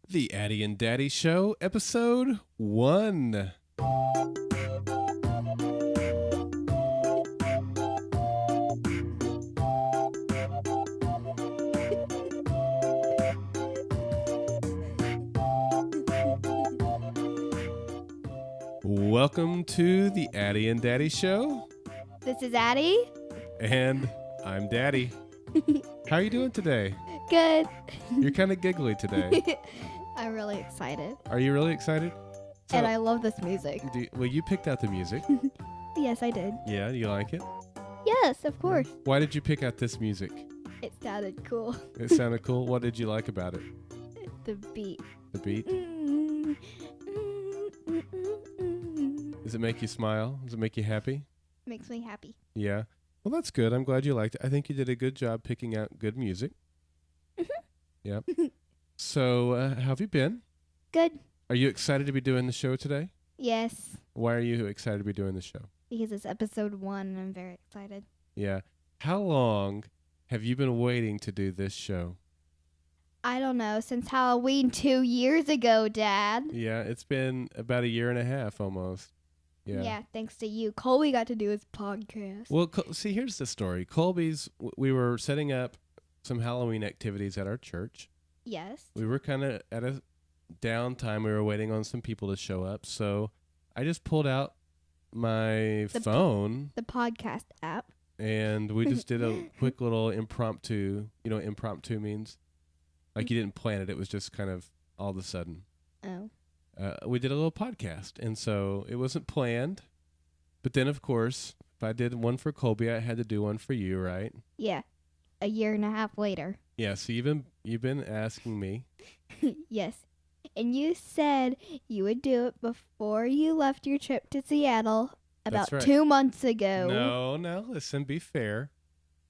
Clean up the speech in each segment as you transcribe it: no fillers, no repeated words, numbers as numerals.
The Addi and Daddy Show, episode 1. Welcome to the Addi and Daddy Show. This is Addi. And I'm Daddy. How are you doing today? Good. You're kind of giggly today. I'm really excited. Are you really excited? So, And I love this music. well, you picked out the music. Yes, I did. Yeah, you like it? Yes, of course. Why did you pick out this music? It sounded cool. It sounded cool. What did you like about it? The beat. The beat? Does it make you smile? Does it make you happy? Makes me happy. Yeah. Well, that's good. I'm glad you liked it. I think you did a good job picking out good music. Yep. So, how have you been? Good. Are you excited to be doing the show today? Yes, Why are you excited to be doing the show? because it's episode 1 and I'm very excited. Yeah. How long have you been waiting to do this show? I don't know, since Halloween 2 years ago, Dad. Yeah, it's been about a year and a half almost. Yeah. Thanks to you. Colby got to do his podcast. Well, see, here's the story. Colby's, we were setting up some Halloween activities at our church. Yes. We were kind of at a downtime. We were waiting on some people to show up. So I just pulled out my phone. The podcast app. And we just did a quick little impromptu. You know what impromptu means? Like you didn't plan it. It was just kind of all of a sudden. Oh. We did a little podcast. And so it wasn't planned. But then, of course, if I did one for Colby, I had to do one for you, right? Yeah. A year and a half later. Yeah, so you've been asking me. Yes. And you said you would do it before you left your trip to Seattle about That's right. 2 months ago. No, listen, be fair.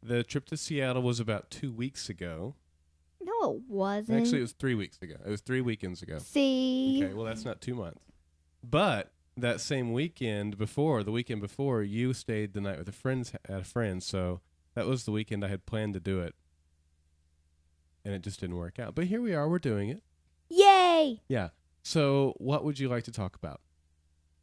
The trip to Seattle was about 2 weeks ago. No, it wasn't. Actually, it was 3 weeks ago. It was 3 weekends ago. See? Okay, well, that's not 2 months. But that same weekend before, you stayed the night with a friend, so that was the weekend I had planned to do it. And it just didn't work out. But here we are, we're doing it. Yay! Yeah. So what would you like to talk about?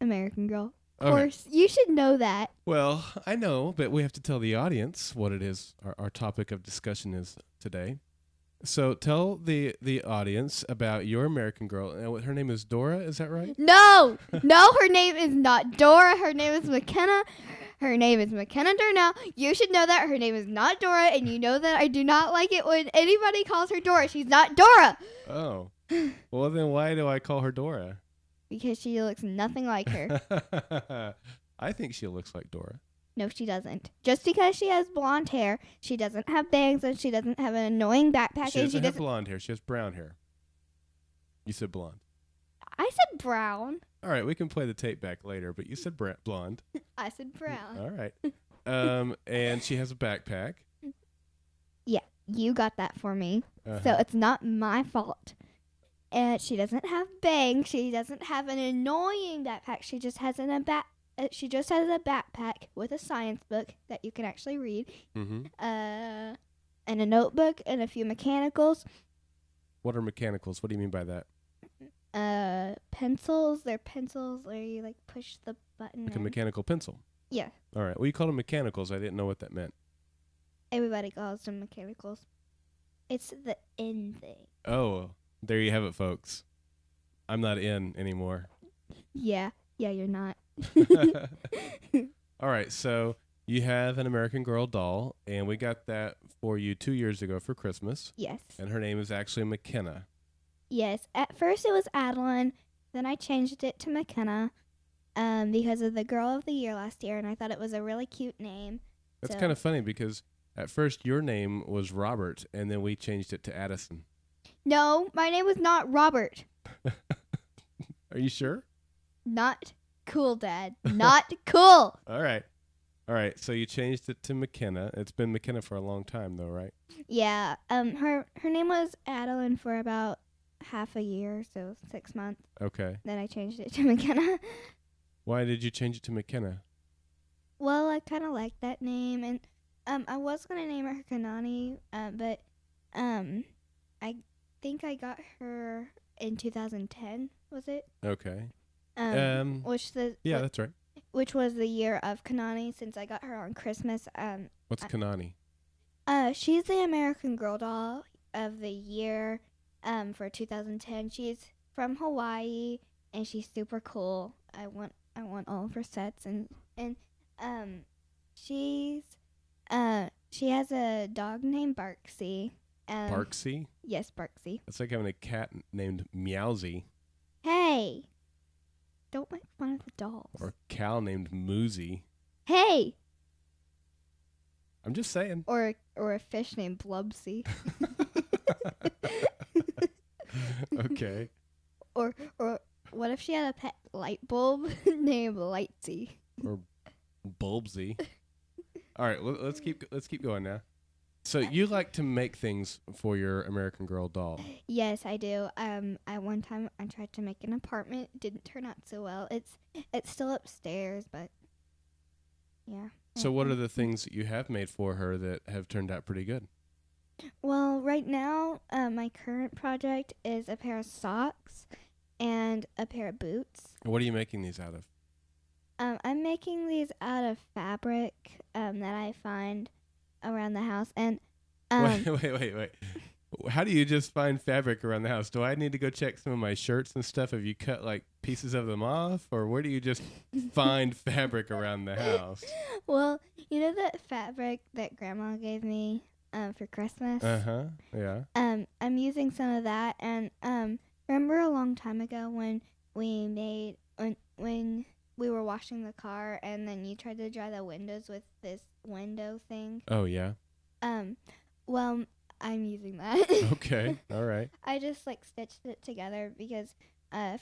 American Girl. Of Okay. course. You should know that. Well, I know, but we have to tell the audience what it is our topic of discussion is today. So tell the audience about your American Girl. Her name is Dora, is that right? No! No, her name is not Dora. Her name is McKenna. Her name is McKenna Darnell. You should know that her name is not Dora, and you know that I do not like it when anybody calls her Dora. She's not Dora! Oh. Well, then why do I call her Dora? Because she looks nothing like her. I think she looks like Dora. No, she doesn't. Just because she has blonde hair, she doesn't have bangs, and she doesn't have an annoying backpack. She doesn't have blonde hair. She has brown hair. You said blonde. I said brown. All right, we can play the tape back later, but you said blonde. I said brown. All right. And she has a backpack. Yeah, you got that for me. Uh-huh. So it's not my fault. And she doesn't have bangs. She doesn't have an annoying backpack. She just has a backpack with a science book that you can actually read. Mm-hmm. And a notebook and a few mechanicals. What are mechanicals? What do you mean by that? Pencils. They're pencils where you like push the button. Like a mechanical pencil? Yeah. All right. Well, you called them mechanicals. I didn't know what that meant. Everybody calls them mechanicals. It's the in thing. Oh, there you have it, folks. I'm not in anymore. Yeah, you're not. All right. So you have an American Girl doll, and we got that for you 2 years ago for Christmas. Yes. And her name is actually McKenna. Yes. At first it was Adeline. Then I changed it to McKenna because of the Girl of the Year last year, and I thought it was a really cute name. That's So- kind of funny because at first your name was Robert, and then we changed it to Addison. No, my name was not Robert. Are you sure? Not cool, Dad. Not cool. All right. So you changed it to McKenna. It's been McKenna for a long time, though, right? Yeah. Her name was Adeline for about half a year, so 6 months. Okay. Then I changed it to McKenna. Why did you change it to McKenna? Well, I kind of like that name, and I was gonna name her Kanani, but I think I got her in 2010, was it? Okay. Yeah, that's right. Which was the year of Kanani, since I got her on Christmas. What's Kanani? She's the American Girl doll of the year for 2010. She's from Hawaii and she's super cool. I want all of her sets and she has a dog named Barksy. Barksy? Yes, Barksy. That's like having a cat named Meowsy. Hey, don't make fun of the dolls. Or a cow named Moosey. Hey. I'm just saying. Or a fish named Blubsy. Okay. Or what if she had a pet light bulb named Lightsy? Or Bulbsy. All right, let's keep going now. So you like to make things for your American Girl doll? Yes, I do. At one time I tried to make an apartment. It didn't turn out so well. It's still upstairs, but yeah. So what are the things that you have made for her that have turned out pretty good? Well, right now, my current project is a pair of socks and a pair of boots. What are you making these out of? I'm making these out of fabric that I find around the house. And Wait. How do you just find fabric around the house? Do I need to go check some of my shirts and stuff? Have you cut like pieces of them off? Or where do you just find fabric around the house? Well, you know that fabric that Grandma gave me for Christmas? Uh-huh, yeah. I'm using some of that. And remember a long time ago when we were washing the car and then you tried to dry the windows with this window thing? Oh, yeah. Well, I'm using that. Okay, all right. I just like stitched it together because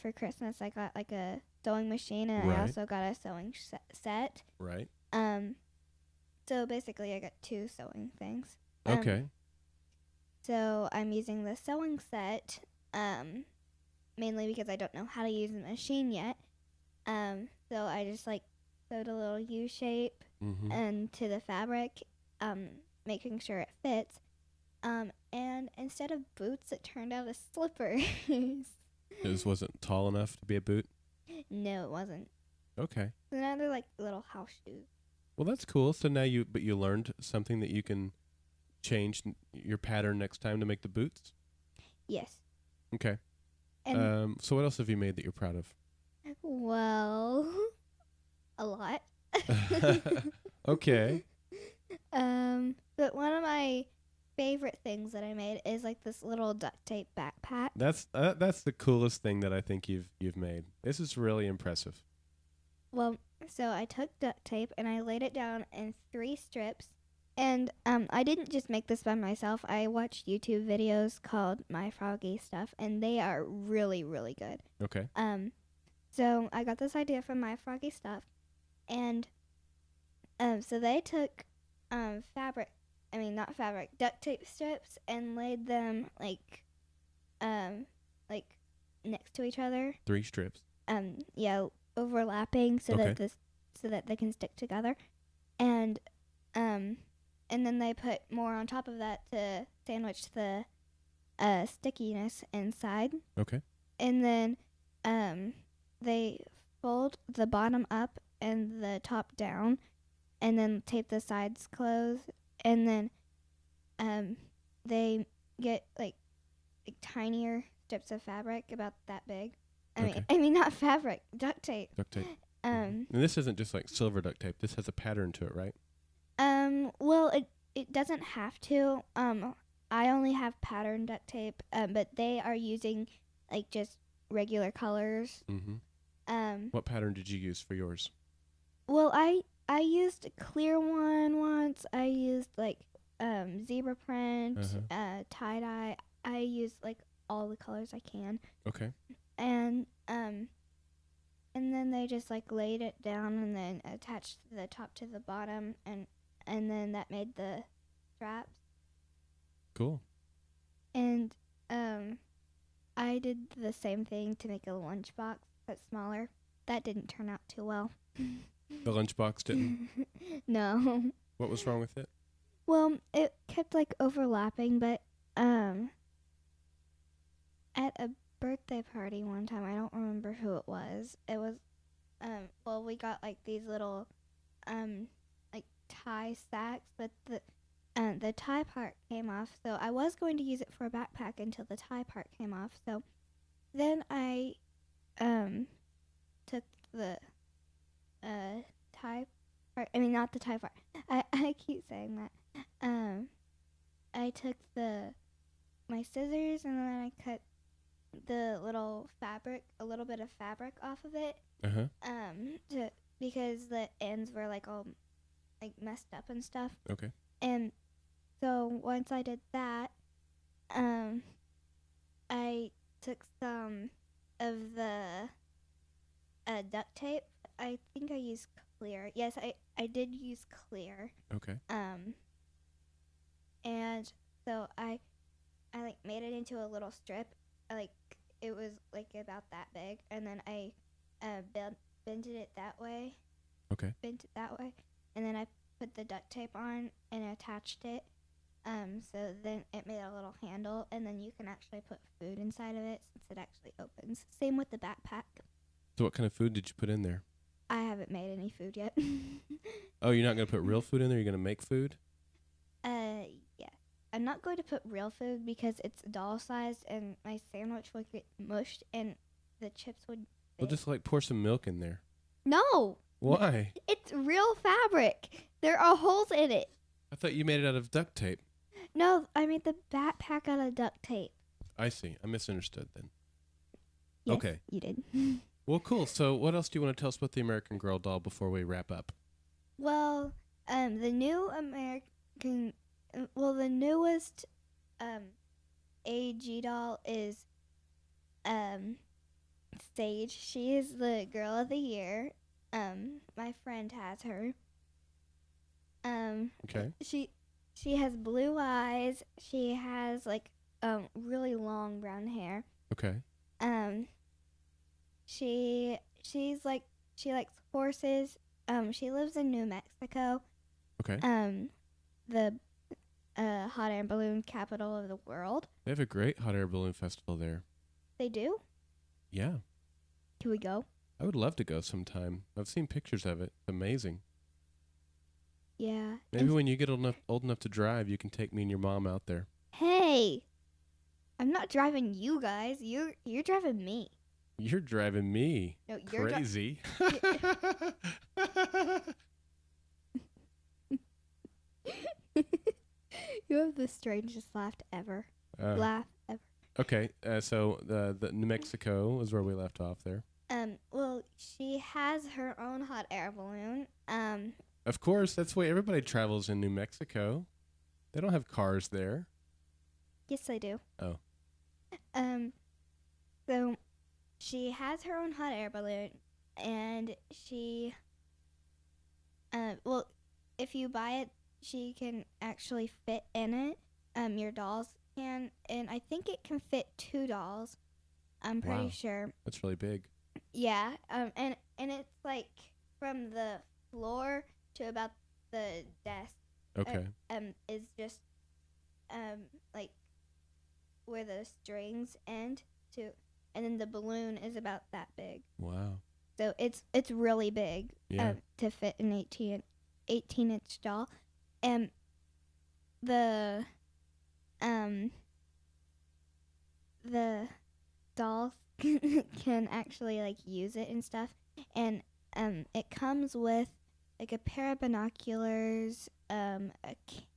for Christmas I got like a sewing machine and Right. I also got a sewing set. Right. So basically I got two sewing things. Okay. So I'm using the sewing set mainly because I don't know how to use the machine yet. So I just like sewed a little U shape into the fabric, making sure it fits. And instead of boots, it turned out as slippers. It wasn't tall enough to be a boot? No, it wasn't. Okay. So now they're like little house shoes. Well, that's cool. So now you learned something that you can change your pattern next time to make the boots? Yes. Okay. And So what else have you made that you're proud of? well, a lot. Okay. But one of my favorite things that I made is like this little duct tape backpack. That's the coolest thing that I think you've made. This is really impressive. Well, so I took duct tape and I laid it down in 3 strips. And I didn't just make this by myself. I watched YouTube videos called My Froggy Stuff, and they are really, really good. Okay. So I got this idea from My Froggy Stuff, and so they took duct tape strips and laid them like next to each other. 3 strips. Yeah, overlapping so that they can stick together, and then they put more on top of that to sandwich the stickiness inside. Okay. And then they fold the bottom up and the top down, and then tape the sides closed, and then they get like tinier strips of fabric about that big. I mean not fabric, duct tape. Duct tape. And this isn't just like silver duct tape. This has a pattern to it, right? Well, it doesn't have to. I only have pattern duct tape, but they are using like just regular colors. Mm-hmm. What pattern did you use for yours? Well, I used a clear one once. I used like zebra print, tie-dye. I used like all the colors I can. Okay. And then they just like laid it down and then attached the top to the bottom, and then that made the straps. Cool. And I did the same thing to make a lunchbox but smaller. That didn't turn out too well. The lunchbox didn't? No. What was wrong with it? Well, it kept like overlapping, but at birthday party one time. I don't remember who it was. It was, well, we got like these little, like tie sacks, but the tie part came off. So I was going to use it for a backpack until the tie part came off. So then I, took the, tie part. I mean, not the tie part. I keep saying that. I took my scissors and then I cut the little fabric, a little bit of fabric off of it. Because the ends were like all like messed up and stuff. Okay. And so once I did that, I took some of the duct tape. I think I used clear. Yes, I did use clear. Okay. And so I like made it into a little strip. Like it was like about that big, and then I bended it that way. Okay. Bent it that way, and then I put the duct tape on and attached it. So then it made a little handle, and then you can actually put food inside of it since it actually opens. Same with the backpack. So what kind of food did you put in there? I haven't made any food yet. Oh, you're not going to put real food in there? You're going to make food? Yeah. I'm not going to put real food because it's doll sized and my sandwich would get mushed and the chips would Well, just like pour some milk in there. No. Why? It's real fabric. There are holes in it. I thought you made it out of duct tape. No, I made the backpack out of duct tape. I see. I misunderstood then. Yes, Okay. You did. Well, cool. So what else do you want to tell us about the American Girl doll before we wrap up? Well, the newest AG doll is Sage. She is the girl of the year. My friend has her. Okay. She has blue eyes. She has like really long brown hair. Okay. She likes horses. She lives in New Mexico. Okay. The hot air balloon capital of the world. They have a great hot air balloon festival there. They do? Yeah. Can we go? I would love to go sometime. I've seen pictures of it. It's amazing. Yeah. Maybe when you get old enough to drive, you can take me and your mom out there. Hey, I'm not driving you guys. You're driving me. You're driving me No, you're crazy. You have the strangest laugh ever. Okay, so the New Mexico is where we left off there. Well, she has her own hot air balloon. Of course, that's why everybody travels in New Mexico. They don't have cars there. Yes, I do. Oh. So she has her own hot air balloon, and she, well, if you buy it, she can actually fit in it. Your dolls can, and I think it can fit 2 dolls. I'm pretty sure. That's really big. Yeah. And it's like from the floor to about the desk. Okay. Is just like where the strings end to, and then the balloon is about that big. Wow. So it's really big. Yeah. To fit an 18-inch doll. And the dolls can actually like use it and stuff, and it comes with like a pair of binoculars, a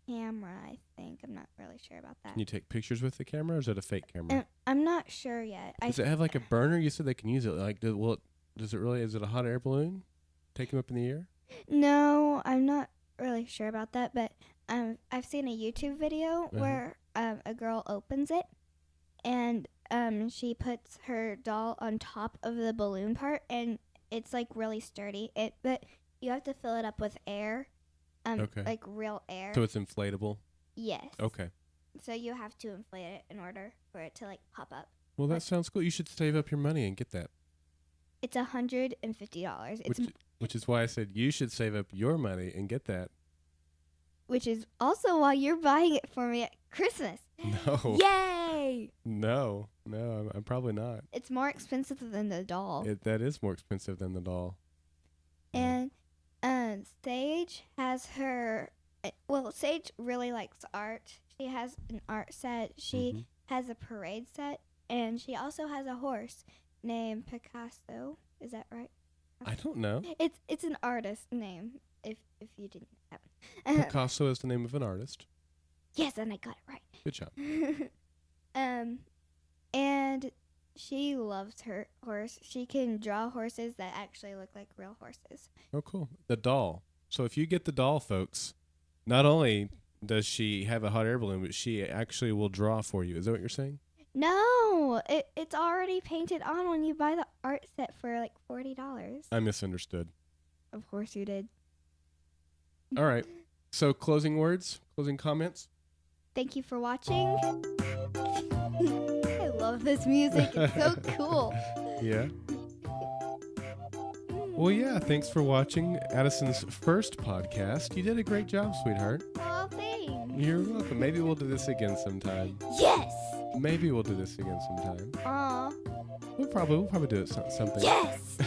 camera, I think. I'm not really sure about that. Can you take pictures with the camera, or is it a fake camera? I'm not sure yet. Does it have like a burner? You said they can use it. Like, is it a hot air balloon? Take them up in the air? No, I'm not really sure about that, but I've seen a YouTube video where a girl opens it, and she puts her doll on top of the balloon part, and it's like really sturdy. But you have to fill it up with air, like real air. So it's inflatable? Yes. Okay. So you have to inflate it in order for it to like pop up. Well, that sounds cool. You should save up your money and get that. It's $150. Which is why I said you should save up your money and get that. Which is also why you're buying it for me at Christmas. No. Yay! buy. No, I'm probably not. It's more expensive than the doll. That is more expensive than the doll. And Sage has her. Well, Sage really likes art. She has an art set. She has a parade set, and she also has a horse named Picasso. Is that right? I don't know. It's an artist name. If you didn't have it. Picasso is the name of an artist. Yes, and I got it right. Good job. And she loves her horse. She can draw horses that actually look like real horses. Oh, cool. The doll. So if you get the doll, folks, not only does she have a hot air balloon, but she actually will draw for you. Is that what you're saying? No, it's already painted on when you buy the art set for like $40. I misunderstood. Of course you did. All right. So closing words, closing comments. Thank you for watching. I love this music. It's so cool. Yeah. Well, yeah, thanks for watching Addison's first podcast. You did a great job, sweetheart. Oh, thanks. You're welcome. Maybe we'll do this again sometime. Yes. Maybe we'll do this again sometime. Aw. We'll probably do it something. Yes.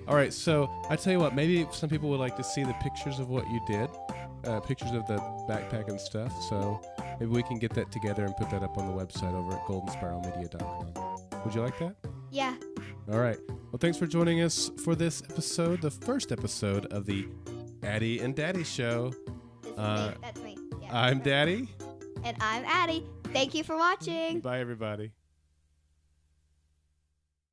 All right, so I tell you what, maybe some people would like to see the pictures of what you did, pictures of the backpack and stuff. So maybe we can get that together and put that up on the website over at goldenspiralmedia.com. Would you like that? Yeah. All right. Well, thanks for joining us for this episode, the first episode of the Addi and Daddy Show. This is me. That's me. Yeah. I'm Daddy. And I'm Addi. Thank you for watching. Bye, everybody.